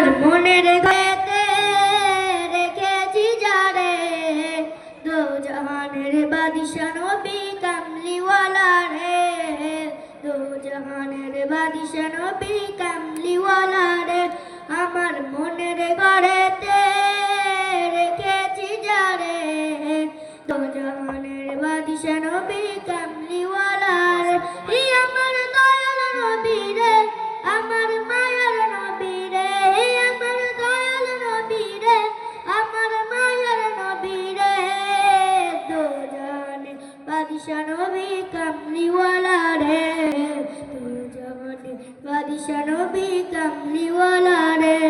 আমার মনের ঘরেতে রেখেছি যারে, দো জাহানের বাদশা নবী কামলিওয়ালা রে, দো জাহানের বাদশা নবী কামলিওয়ালা রে। আমার মনের ঘরেতে রেখেছি যারে, দো জাহানের বাদশা নবী কামলিওয়ালা রে। আমার দয়াল নবী রে, আমার মায়ার নবী রে, আমার দয়াল নবী রে, আমার মায়ার নবী রে, দো জাহানের বাদশা নবী কামলিওয়ালা রে, দো জাহানের বাদশা নবী কামলিওয়ালা রে।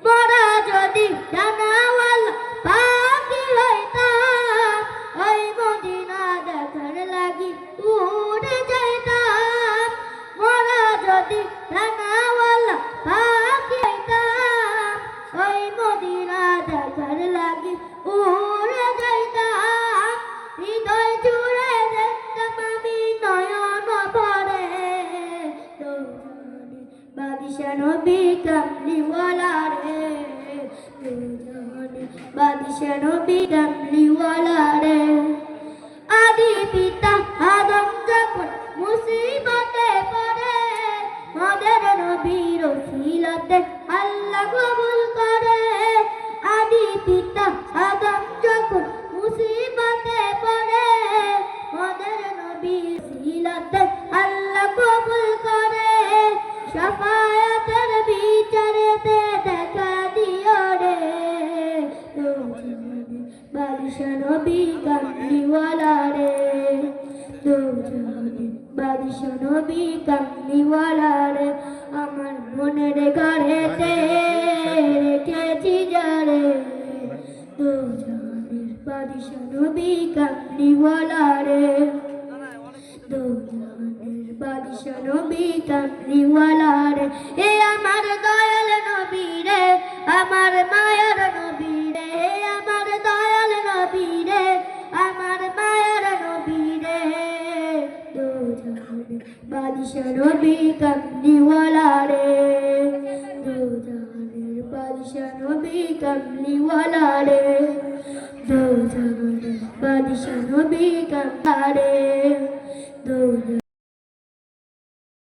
মোরা যদি ডানাওয়ালা পাখি হইতাম, ওই মদিনা দেখার লাগি উড়ে যাইতাম। মোরা যদি ডানাওয়ালা পাখি হইতাম, ওই মদিনা দেখার লাগি উড়ে যাইতাম। হৃদয় জুড়ে দেখতাম আমি নয়ন ভরে, দো জাহানের বাদশা নবী কামলিওয়ালা রে, দো জাহানের বাদশা নবী কামলিওয়ালা রে। আদি পিতা আদম যখন মুসিবতে পড়ে, মদের নবীর ওসিলাতে আল্লাহ কবুল করে। আদি পিতা আদম যখন মুসিবতে পড়ে, মদের নবীর ওসিলাতে আল্লাহ কবুল করে। শাফায়াতের বিচারেতে দেখা দিও রে, দো জাহানের বাদশা নবী কামলিওয়ালা রে, দো জাহানের বাদশা নবী কামলিওয়ালা রে। আমার মনের ঘরেতে রেখেছি যারে, দো জাহানের বাদশা নবী কামলিওয়ালা রে, দো জাহানের বাদশা নবী কামলিওয়ালা রে। আমার দয়াল নবী রে, আমার মায়ার নবী রে, আমার দয়াল নবী রে, আমার মায়ার নবী রে, দো জাহানের বাদশা নবী কামলিওয়ালা রে, দো জাহানের বাদশা নবী কামলিওয়ালা রে, দো জাহানের বাদশা নবী কামলিওয়ালা রে, দো